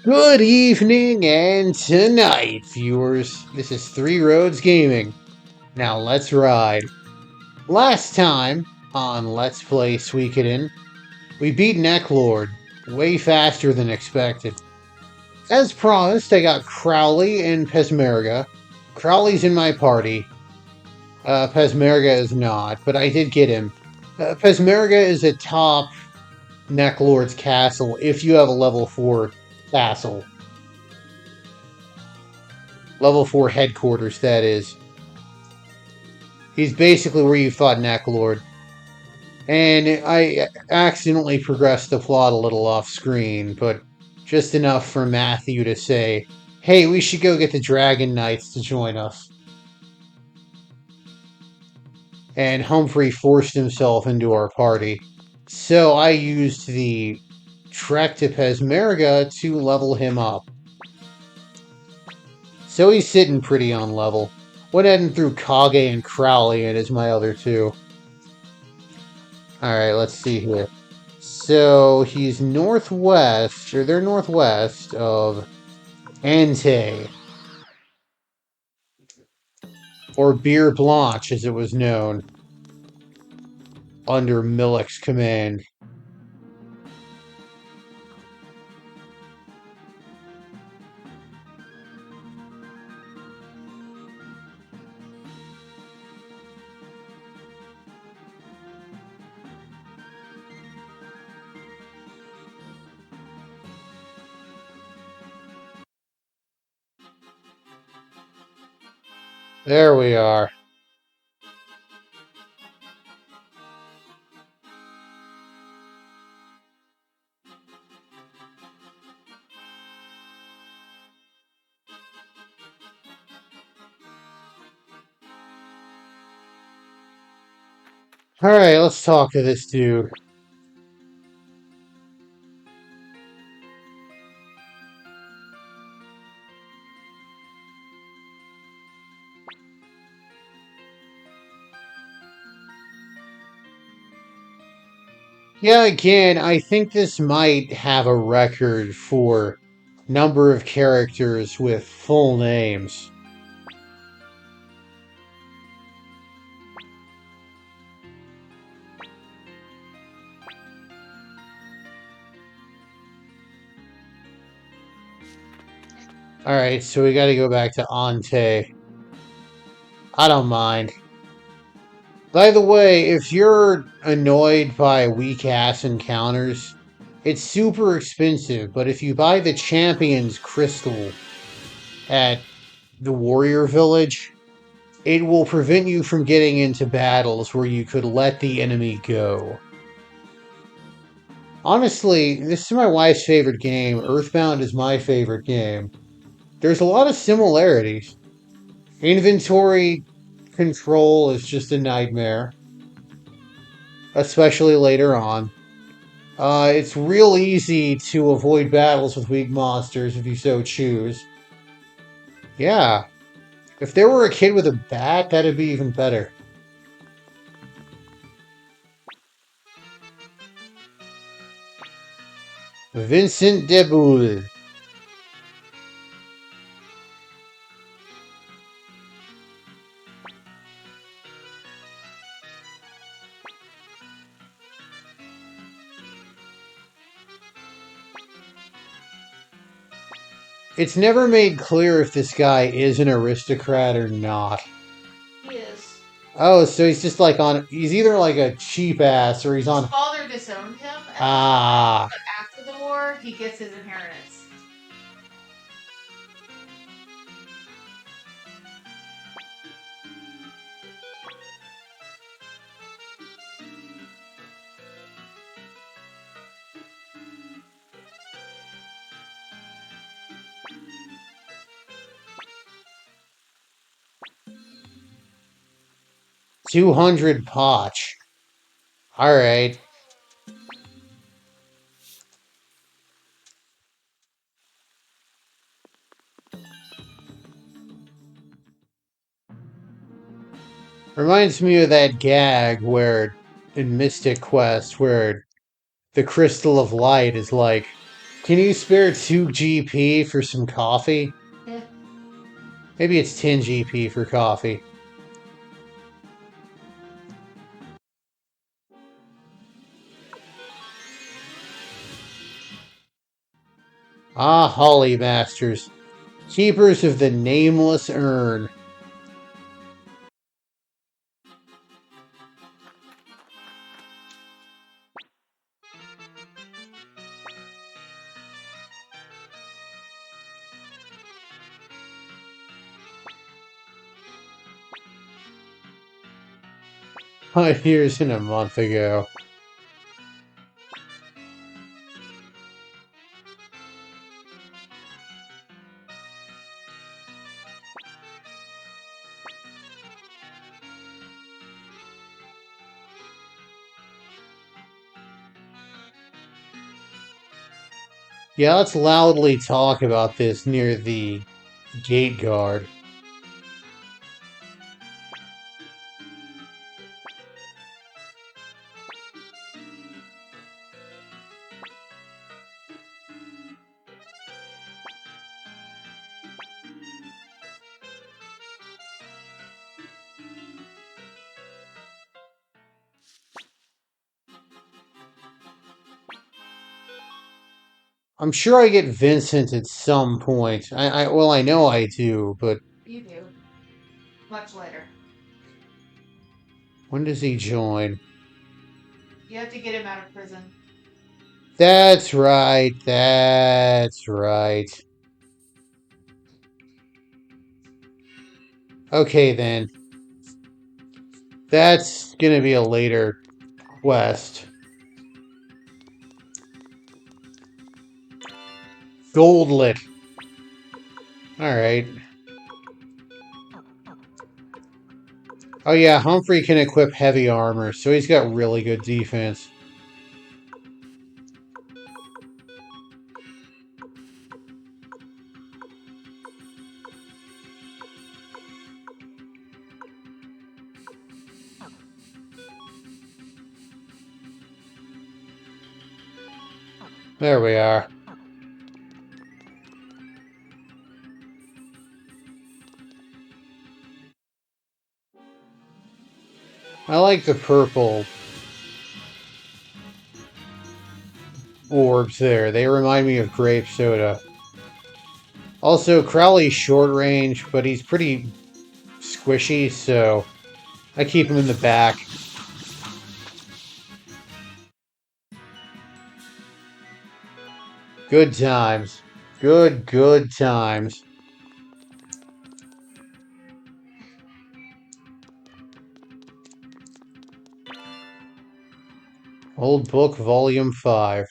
Good evening and tonight, viewers. This is Three Roads Gaming. Now let's ride. Last time on Let's Play Suikoden, we beat Necklord way faster than expected. As promised, I got Crowley and Pesmerga. Crowley's in my party. Pesmerga is not, but I did get him. Pesmerga is atop Necklord's castle if you have a level 4 castle. Level 4 headquarters, that is. He's basically where you fought Necklord. And I accidentally progressed the plot a little off screen, but just enough for Matthew to say, hey, we should go get the Dragon Knights to join us. And Humphrey forced himself into our party. So I used the trek to Pesmerga to level him up. So he's sitting pretty on level. Went ahead and threw Kage and Crowley in as my other two. Alright, let's see here. So he's northwest, or they're northwest of Ante. Or Beer Blanche, as it was known, under Millic's command. There we are. Alright, let's talk to this dude. Yeah, again, I think this might have a record for number of characters with full names. Alright, so we gotta go back to Ante. I don't mind. By the way, if you're annoyed by weak ass encounters, it's super expensive, but if you buy the Champion's Crystal at the Warrior Village, it will prevent you from getting into battles where you could let the enemy go. Honestly, this is my wife's favorite game. Earthbound is my favorite game. There's a lot of similarities. Inventory control is just a nightmare, especially later on. It's real easy to avoid battles with weak monsters if you so choose. Yeah, if there were a kid with a bat, that'd be even better. Vincent Deboul. It's never made clear if this guy is an aristocrat or not. He is. Oh, so he's just like on. He's either like a cheap ass or he's on. His father disowned him, Ah. but after the war, he gets his inheritance. $200 potch. Alright. Reminds me of that gag in Mystic Quest where the Crystal of Light is like, Can you spare 2 GP for some coffee? Eh, Maybe it's 10 GP for coffee. Ah, Holly Masters, keepers of the nameless urn. Years and a month ago. Yeah, let's loudly talk about this near the gate guard. I'm sure I get Vincent at some point. Well, I know I do, but you do. Much later. when does he join? You have to get him out of prison. That's right. That's right. Okay, then. That's gonna be a later quest. Goldlet. Alright. Oh yeah, Humphrey can equip heavy armor, so he's got really good defense. There we are. I like the purple orbs there. They remind me of grape soda. Also, Crowley's short range, but he's pretty squishy, so I keep him in the back. Good times. Good times. Old Book, Volume 5.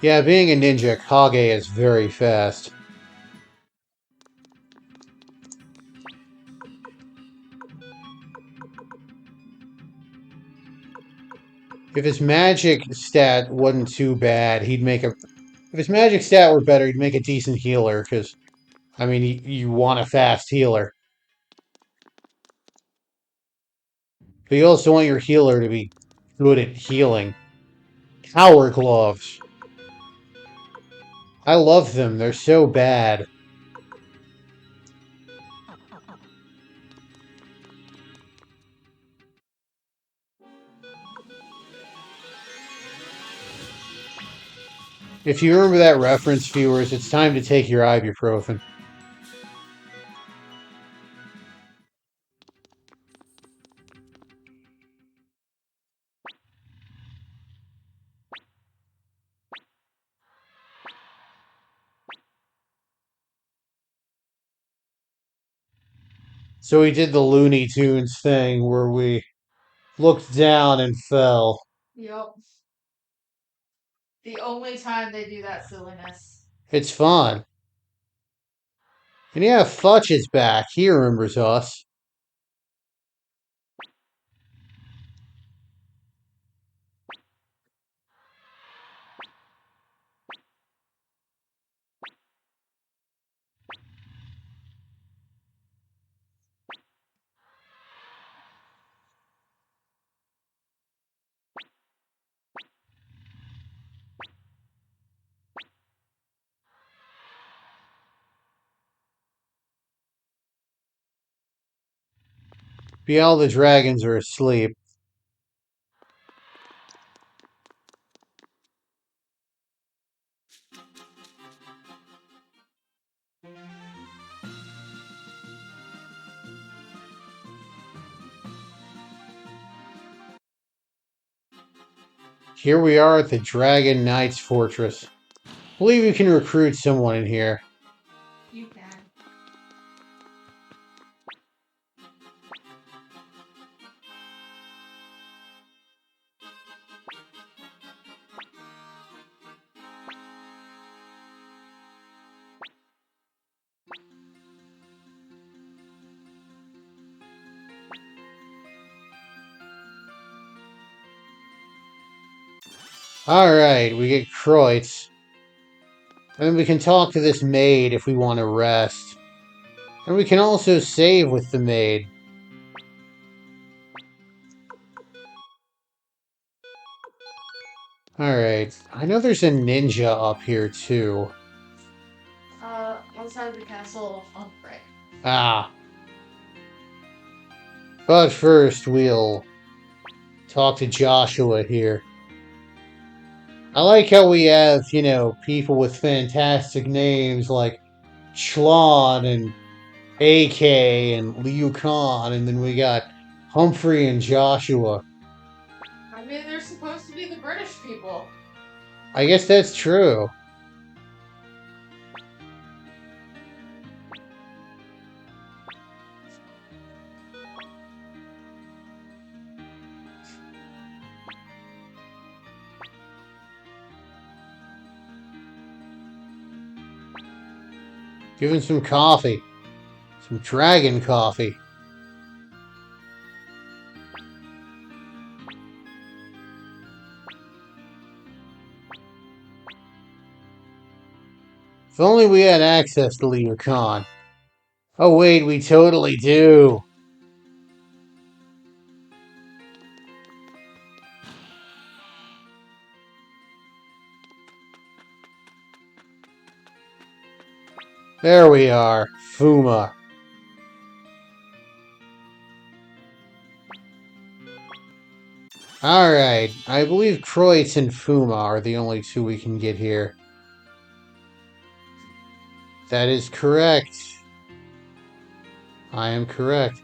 Yeah, being a ninja, Kage is very fast. If his magic stat wasn't too bad, he'd make a... If his magic stat were better, he'd make a decent healer, because, I mean, you want a fast healer. But you also want your healer to be good at healing. Power Gloves. I love them, they're so bad. If you remember that reference, viewers, it's time to take your ibuprofen. So we did the Looney Tunes thing where we looked down and fell. Yep. The only time they do that silliness. It's fun. And yeah, Futch is back. He remembers us. Be all the dragons are asleep. Here we are at the Dragon Knight's Fortress. Believe you can recruit someone in here. You can. Alright, we get Kreutz. And we can talk to this maid if we want to rest. And we can also save with the maid. Alright, I know there's a ninja up here too. Outside the castle on the right. Ah. But first, we'll talk to Joshua here. I like how we have, people with fantastic names like Schlon and AK and Liu Khan, and then we got Humphrey and Joshua. I mean, they're supposed to be the British people. I guess that's true. Give him some coffee. Some dragon coffee. If only we had access to Liu Khan. Oh wait, we totally do. There we are. Fuma. Alright, I believe Kreutz and Fuma are the only two we can get here. That is correct. I am correct.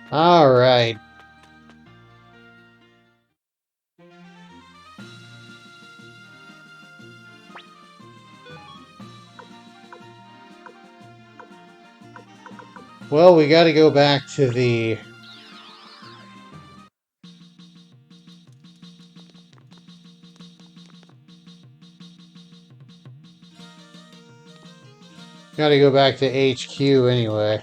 Alright. Well, we gotta go back to the... Gotta go back to HQ anyway.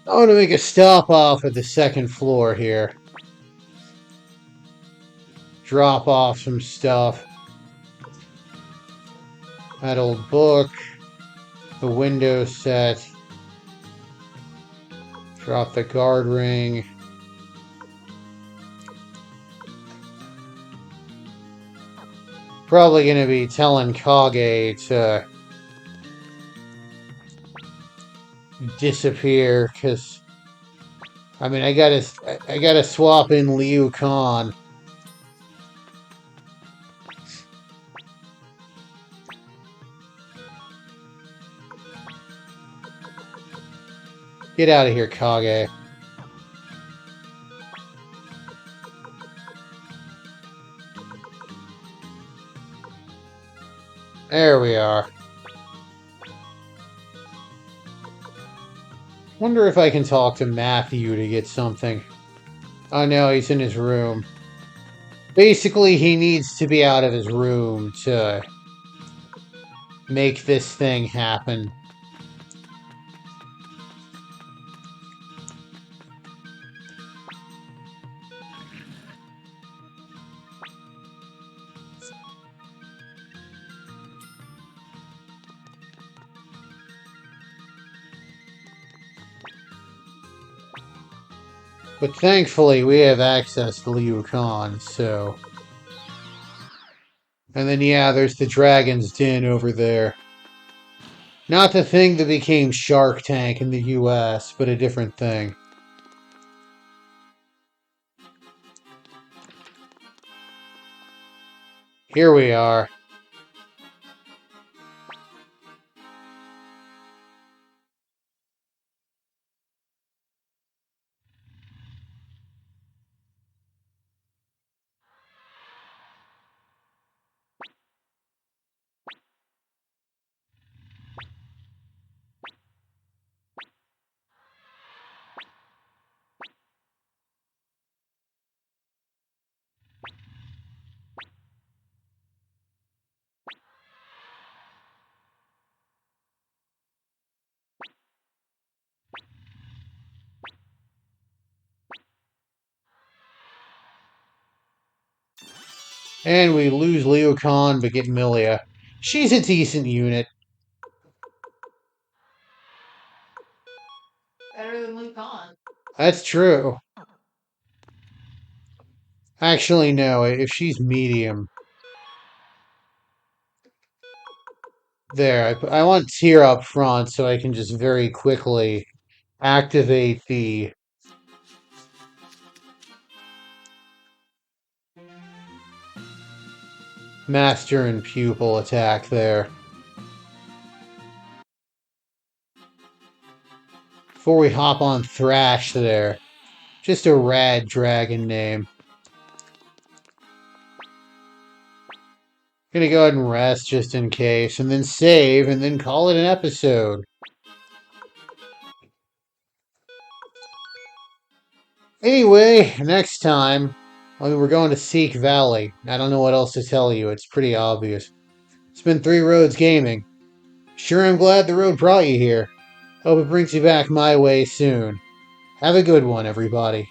I want to make a stop off at the second floor here. Drop off some stuff. That old book. The window set. Drop the guard ring. Probably gonna be telling Kage to disappear, because I mean I gotta swap in Liu Khan. Get out of here, Kage. There we are. Wonder if I can talk to Matthew to get something. Oh no, he's in his room. Basically, he needs to be out of his room to make this thing happen. But thankfully, we have access to Liu Khan, so... And then, yeah, there's the Dragon's Den over there. Not the thing that became Shark Tank in the US, but a different thing. Here we are. And we lose Liu Khan but get Milia. She's a decent unit. Better than Liu Khan. That's true. Actually, no, if she's medium. There, I want Tir up front so I can just very quickly activate the master and pupil attack there. Before we hop on Thrash there. Just a rad dragon name. Gonna go ahead and rest just in case, and then save, and then call it an episode. Anyway, next time, we're going to Seek Valley. I don't know what else to tell you, it's pretty obvious. It's been Three Roads Gaming. Sure, I'm glad the road brought you here. Hope it brings you back my way soon. Have a good one, everybody.